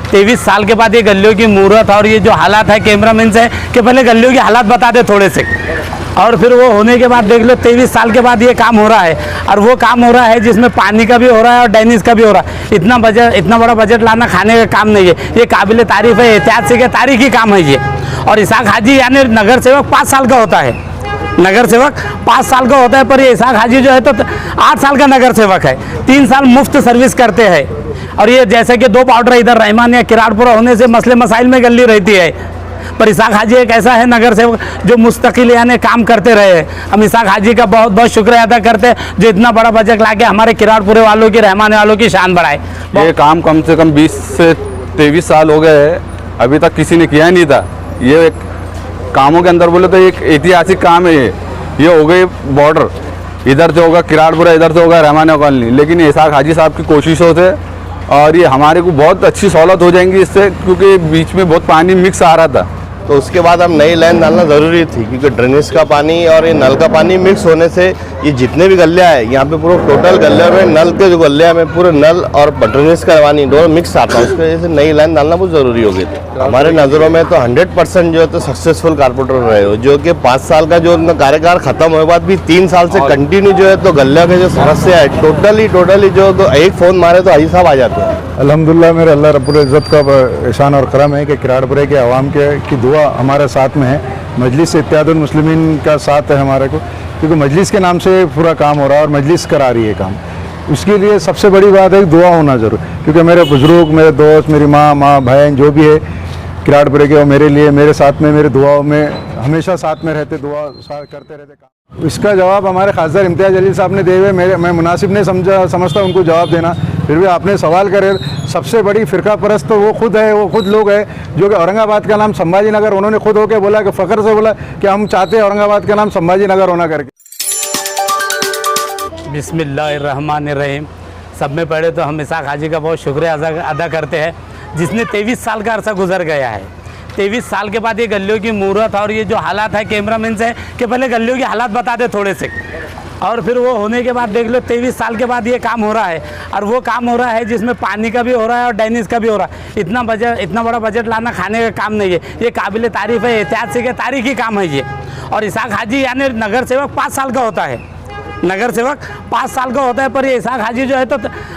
23 साल के बाद ये गलियों की मूर्त और ये जो हालात है कैमरामैन से कि पहले गलियों की हालात बता दे थोड़े से, और फिर वो होने के बाद देख लो 23 साल के बाद ये काम हो रहा है। और वो काम हो रहा है जिसमें पानी का भी हो रहा है और ड्रेनेज का भी हो रहा है। इतना बड़ा बजट लाना खाने का काम नहीं है, ये काबिल तारीफ़ है, ऐतिहासिक है, तारीखी काम है ये। और इसाक हाजी यानी नगर सेवक 5 साल का होता है, नगर सेवक 5 साल का होता है, पर ये इसाक हाजी जो है तो 8 साल का नगर सेवक है। 3 साल मुफ्त सर्विस करते हैं। और ये जैसे कि 2 पाउडर इधर रहमान या किराड़पुरा होने से मसले मसाइल में गली रहती है, पर इसाक हाजी एक ऐसा है नगर सेवक जो मुस्तकिल यानी काम करते रहे। हम इसाक हाजी का बहुत बहुत शुक्रिया अदा करते हैं जो इतना बड़ा बजट ला के हमारे किराड़पुरे वालों की, रहमान वालों की शान बढ़ाए। ये काम कम से कम 20 से 23 साल हो गए हैं, अभी तक किसी ने किया ही नहीं था। ये एक कामों के अंदर बोले तो एक ऐतिहासिक काम है ये हो गई बॉर्डर, इधर से होगा किराड़पुरा, इधर से होगा रहमान कॉलोनी। लेकिन इसाक हाजी साहब की कोशिशों से और ये हमारे को बहुत अच्छी सहूलत हो जाएंगी इससे, क्योंकि बीच में बहुत पानी मिक्स आ रहा था। तो उसके बाद हम नई लाइन डालना ज़रूरी थी, क्योंकि ड्रेनेज का पानी और ये नल का पानी मिक्स होने से ये जितने भी गलियाँ हैं यहाँ पे पूरा टोटल गलिया में नल के जो गलिया में पूरे नल और ड्रेनेज का पानी दोनों मिक्स आता है। उसकी वजह से नई लाइन डालना बहुत ज़रूरी हो गई थी। हमारे नज़रों में तो 100% जो है तो सक्सेसफुल कारपोरेटर रहे हो, जो कि 5 साल का जो उनका कार्यकाल खत्म हुए बाद भी 3 साल से कंटिन्यू जो है तो गलिया के जो समस्या है टोटली जो तो एक फ़ोन मारे तो हाजी साहब आ जाते हैं। अल्हम्दुलिल्लाह मेरे अल्लाह रब्बुल इज़्ज़त का एहसान और करम है कि किराड़पुरे के अवाम की दुआ हमारे साथ में है। मजलिस इत्तेहादुल मुस्लिमीन का साथ है हमारे को, क्योंकि मजलिस के नाम से पूरा काम हो रहा है और मजलिस करा रही है काम। उसके लिए सबसे बड़ी बात है दुआ होना ज़रूर, क्योंकि मेरे बुज़ुर्ग, मेरे दोस्त, मेरी माँ बहन जो भी है किराड़पुरे के, वो मेरे लिए मेरे साथ में मेरे दुआओं में हमेशा साथ में रहते, दुआ करते रहते काम। इसका जवाब हमारे खासदार इम्तियाज़ जलील साहब ने दिए हुए, मैं मुनासिब नहीं समझता उनको जवाब देना, फिर भी आपने सवाल करे। सबसे बड़ी फ़िरका परस्त तो वो खुद है, वो खुद लोग है जो कि औरंगाबाद का नाम संभाजी नगर, उन्होंने खुद होकर बोला कि फ़ख्र से बोला कि हम चाहते हैं औरंगाबाद का नाम संभाजी नगर होना करके। बिस्मिल्लाहिर्रहमानिर्रहीम। सब में पहले तो हम इसाक हाजी का बहुत शुक्रिया अदा करते हैं जिसने 23 साल का अरसा गुजर गया है। 23 साल के बाद ये गलियों की मूर्त और ये जो हालात है कैमरामैन से कि पहले गलियों की हालात बता दे थोड़े से, और फिर वो होने के बाद देख लो 23 साल के बाद ये काम हो रहा है। और वो काम हो रहा है जिसमें पानी का भी हो रहा है और ड्रेनेज का भी हो रहा है। इतना बड़ा बजट लाना खाने का काम नहीं है, ये काबिल तारीफ़ है, ऐतिहासिक है, तारीखी काम है ये। और इसाक हाजी यानी नगर सेवक 5 साल का होता है, नगर सेवक 5 साल का होता है, पर ये इसाक हाजी जो है तो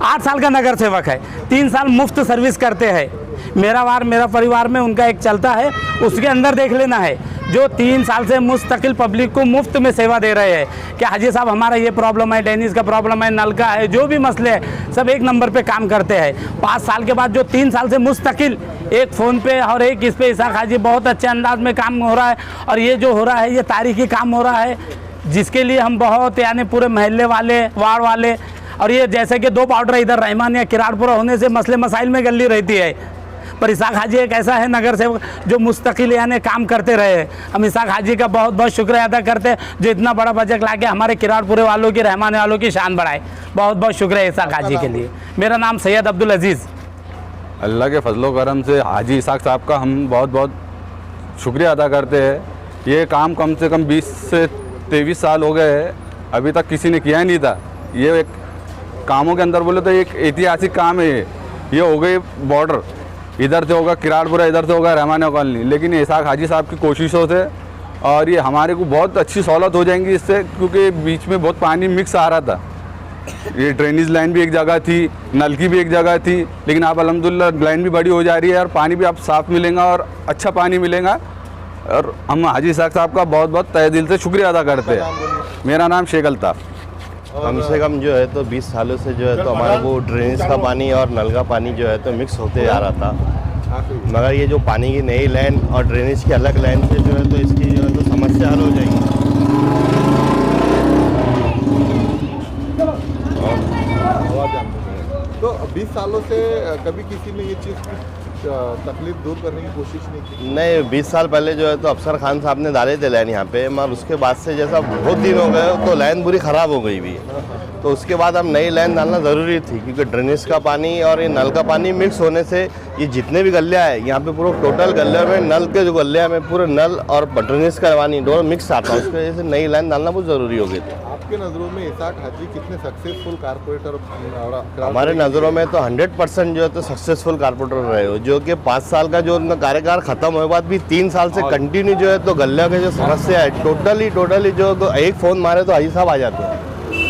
8 साल का नगर सेवक है। 3 साल मुफ्त सर्विस करते हैं। मेरा वार मेरा परिवार में उनका एक चलता है, उसके अंदर देख लेना है, जो 3 साल से मुस्तकिल पब्लिक को मुफ्त में सेवा दे रहे हैं कि हाजी साहब हमारा ये प्रॉब्लम है, ड्रेनेज का प्रॉब्लम है, नल का है, जो भी मसले हैं सब एक नंबर पे काम करते हैं। 5 साल के बाद जो 3 साल से मुस्तकिल एक फ़ोन पे और एक इस पे इसाक हाजी बहुत अच्छे अंदाज में काम हो रहा है। और ये जो हो रहा है ये तारीखी काम हो रहा है, जिसके लिए हम बहुत यानी पूरे महल्ले वाले, वार्ड वाले, और ये जैसे कि 2 पाउडर इधर रहमान या किराड़पुरा होने से मसले मसाइल में गली रहती है, पर इसाक हाजी एक ऐसा है नगर सेवक जो मुस्तकिल यानी काम करते रहे। हम इसाक हाजी का बहुत बहुत शुक्रिया अदा करते हैं जो इतना बड़ा बजट ला के हमारे किराड़पुरे वालों की, रहमान वालों की शान बढ़ाए। बहुत बहुत शुक्रिया इसाक हाजी के लिए। मेरा नाम सैयद अब्दुल अजीज़। अल्लाह के फजलो करम से हाजी इसाक साहब का हम बहुत बहुत शुक्रिया अदा करते हैं। ये काम कम से कम 20 से 23 साल हो गए हैं, अभी तक किसी ने किया ही नहीं था। ये एक कामों के अंदर बोले तो एक ऐतिहासिक काम है ये हो गई बॉर्डर, इधर से होगा किराड़पुरा, इधर से होगा रहमान कॉलोनी। लेकिन इसाक हाजी साहब की कोशिशों से और ये हमारे को बहुत अच्छी सहूलत हो जाएंगी इससे, क्योंकि बीच में बहुत पानी मिक्स आ रहा था। ये ड्रेनेज लाइन भी एक जगह थी, नल की भी एक जगह थी, लेकिन अब अल्हम्दुलिल्लाह लाइन भी बड़ी हो जा रही है और पानी भी अब साफ़ मिलेगा और अच्छा पानी मिलेगा। और हम हाजी इसाक साहब का बहुत बहुत तहे दिल से शुक्रिया अदा करते हैं। मेरा नाम शेख अल्ताफ़। कम से कम जो है तो 20 सालों से जो है तो हमारे को ड्रेनेज का पानी और नल का पानी जो है तो मिक्स होते जा रहा था, मगर ये जो पानी की नई लाइन और ड्रेनेज की अलग लाइन से जो है तो इसकी जो है तो समस्या हल हो जाएगी। तो 20 सालों से कभी किसी ने ये चीज़ तकलीफ दूर करने की कोशिश नहीं की? नहीं, 20 साल पहले जो है तो अफसर खान साहब ने डाले थे लाइन यहाँ पे, मगर उसके बाद से जैसा बहुत दिन हो गए तो लाइन बुरी ख़राब हो गई भी, तो उसके बाद हम नई लाइन डालना ज़रूरी थी, क्योंकि ड्रेनेज का पानी और ये नल का पानी मिक्स होने से ये जितने भी गलियाँ हैं यहाँ पे पूरा टोटल गलिया में नल के जो गलिया में पूरे नल और ड्रेनेज का पानी दोनों मिक्स आता है। उसकी वजह से नई लाइन डालना बहुत ज़रूरी हो गई थी। आपके नज़रों में इसाक हाजी कितने सक्सेसफुल कारपोरेटर और हमारे नज़रों में तो 100% जो है तो सक्सेसफुल कारपोरेटर रहे हो, जो कि 5 साल का जो उनका कार्यकाल खत्म हुए बाद भी 3 साल से कंटिन्यू जो है तो गल्ले के जो समस्या है टोटली जो तो एक फ़ोन मारे तो हाजी साहब आ जाते हैं।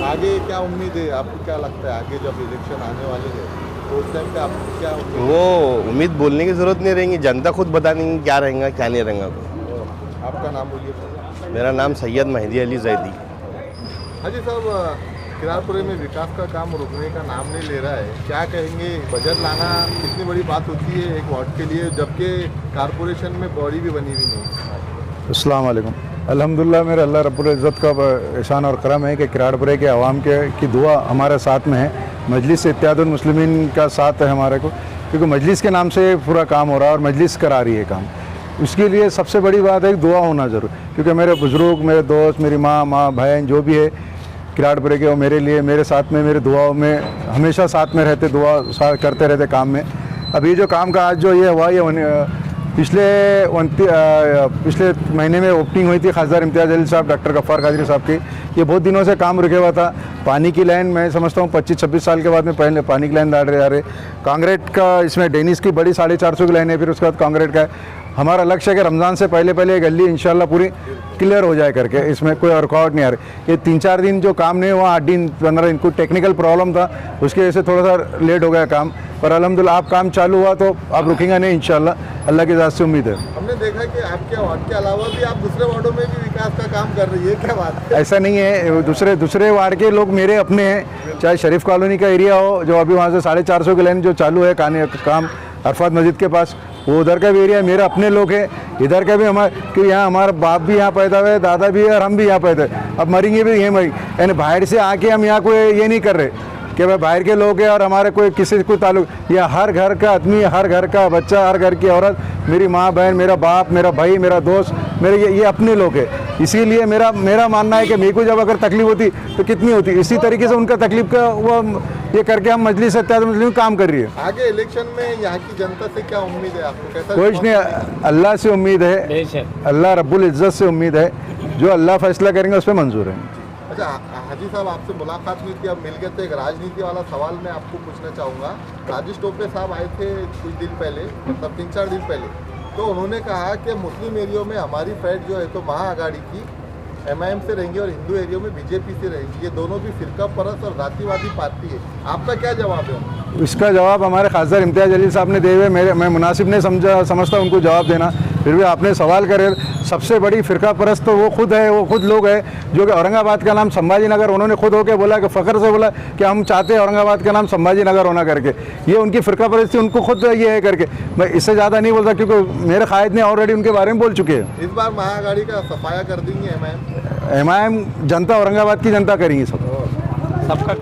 आगे क्या उम्मीद है आपको, क्या लगता है आगे जब इलेक्शन आने वाले हैं तो उस टाइम पे आपको क्या उम्मीद है? वो उम्मीद बोलने की ज़रूरत नहीं रहेगी, जनता खुद बता देंगी क्या रहेगा क्या नहीं रहेगा। आपका नाम बोलिए। मेरा नाम सैयद मेहदी अली जैदी। हाजी साहब, किरारपुरे में विकास का काम रुकने का नाम नहीं ले रहा है, क्या कहेंगे? बजट लाना कितनी बड़ी बात होती है एक वार्ड के लिए, जबकि कारपोरेशन में बॉडी भी बनी हुई नहीं। अस्सलाम वालेकुम। अल्हम्दुलिल्लाह मेरे अल्लाह रब्बुल इज़्ज़त का एहसान और करम है कि किराड़पुरे के आवाम की दुआ हमारे साथ में है। मजलिस इत्तेहादुल मुस्लिमीन का साथ है हमारे को, क्योंकि मजलिस के नाम से पूरा काम हो रहा है और मजलिस करा रही है काम। उसके लिए सबसे बड़ी बात है कि दुआ होना ज़रूर, क्योंकि मेरे बुज़ुर्ग, मेरे दोस्त, मेरी माँ बहन जो भी है किराड़पुरे के, वो मेरे लिए मेरे साथ में मेरे दुआओं में हमेशा साथ में रहते, दुआ करते रहते काम में। अब ये जो काम का आज जो ये हुआ, ये पिछले महीने में ओपनिंग हुई थी खासदार इम्तियाज़ अली साहब, डॉक्टर गफ्फार कादरी साहब की। ये बहुत दिनों से काम रुके हुआ था। पानी की लाइन मैं समझता हूँ 25-26 साल के बाद में पहले पानी की लाइन डाल रहे आ रहे। कांक्रीट का इसमें डेनिस की बड़ी 450 की लाइन है, फिर उसके बाद कांक्रीट का है। हमारा लक्ष्य है कि रमज़ान से पहले ये गली इंशाल्लाह पूरी क्लियर हो जाए करके, इसमें कोई रुकावट नहीं आ रही। ये 3-4 दिन जो काम नहीं हुआ, 8 दिन 15 दिन कोई टेक्निकल प्रॉब्लम था, उसकी वजह से थोड़ा सा लेट हो गया काम, पर अल्हम्दुलिल्लाह आप काम चालू हुआ तो आप रुकेंगे नहीं इंशाल्लाह, अल्लाह की इजाज़त से उम्मीद है। हमने देखा कि आपके वार्ड के अलावा भी आप दूसरे वार्डों में भी विकास का काम कर रही है, क्या बात है? ऐसा नहीं है, दूसरे वार्ड के लोग मेरे अपने हैं, चाहे शरीफ कॉलोनी का एरिया हो, जो अभी वहाँ से 450 की लाइन जो चालू है काम अरफात मस्जिद के पास, वो उधर का भी एरिया मेरे अपने लोग हैं। इधर का भी हमारे, क्योंकि यहाँ हमारा बाप भी यहाँ पैदा हुए, दादा भी है और हम भी यहाँ पैदा है, अब मरेंगे भी यहीं मरी। यानी बाहर से आके हम यहाँ कोई ये नहीं कर रहे कि भाई बाहर के लोग हैं और हमारे कोई किसी कोई ताल्लुक। यह हर घर का आदमी, हर घर का बच्चा, हर घर की औरत, मेरी माँ बहन, मेरा बाप, मेरा भाई, मेरा दोस्त, मेरे ये अपने लोग हैं। इसीलिए मेरा मानना है कि मेरे को जब अगर तकलीफ होती तो कितनी होती, इसी तरीके से उनका तकलीफ का वो ये करके हम मजलिस इत्तेहादुल मुस्लिमीन काम कर रही है। आगे इलेक्शन में यहाँ की जनता से क्या उम्मीद है आपको, कैसा? कुछ नहीं, अल्लाह से उम्मीद है, अल्लाह रब्बुल इज़्ज़त से उम्मीद है, जो अल्लाह फैसला करेंगे उस पर मंजूर है। अच्छा हाजी साहब, आपसे मुलाकात हुई थी, अब मिल गए, तो एक राजनीति वाला सवाल मैं आपको पूछना चाहूँगा। राजेश टोपे साहब आए थे कुछ दिन पहले, मतलब 3-4 दिन पहले, तो उन्होंने कहा कि मुस्लिम एरियो में हमारी फाइट जो है तो महाआघाड़ी की MIM से रहेंगी और हिंदू एरियो में BJP से रहेंगी, ये दोनों भी फिरका परस्त और जातिवादी पार्टी है। आपका क्या जवाब है? इसका जवाब हमारे खासदार इम्तियाज़ अली साहब ने दिए हुए, मैं मुनासिब नहीं समझता उनको जवाब देना, फिर भी आपने सवाल करे। सबसे बड़ी फ़िरका परस्त तो वो खुद है, वो खुद लोग हैं जो कि औरंगाबाद का नाम संभाजी नगर, उन्होंने खुद होकर बोला कि फ़ख्र से बोला कि हम चाहते हैं औरंगाबाद का नाम संभाजी नगर होना करके। ये उनकी फ़िरका परस्ती, उनको खुद ये है करके। मैं इससे ज़्यादा नहीं बोलता, क्योंकि मेरे कायद ने ऑलरेडी उनके बारे में बोल चुके हैं। इस बार महाआघाड़ी का सफाया कर देंगे MIM? MIM जनता, औरंगाबाद की जनता करेंगी सबका।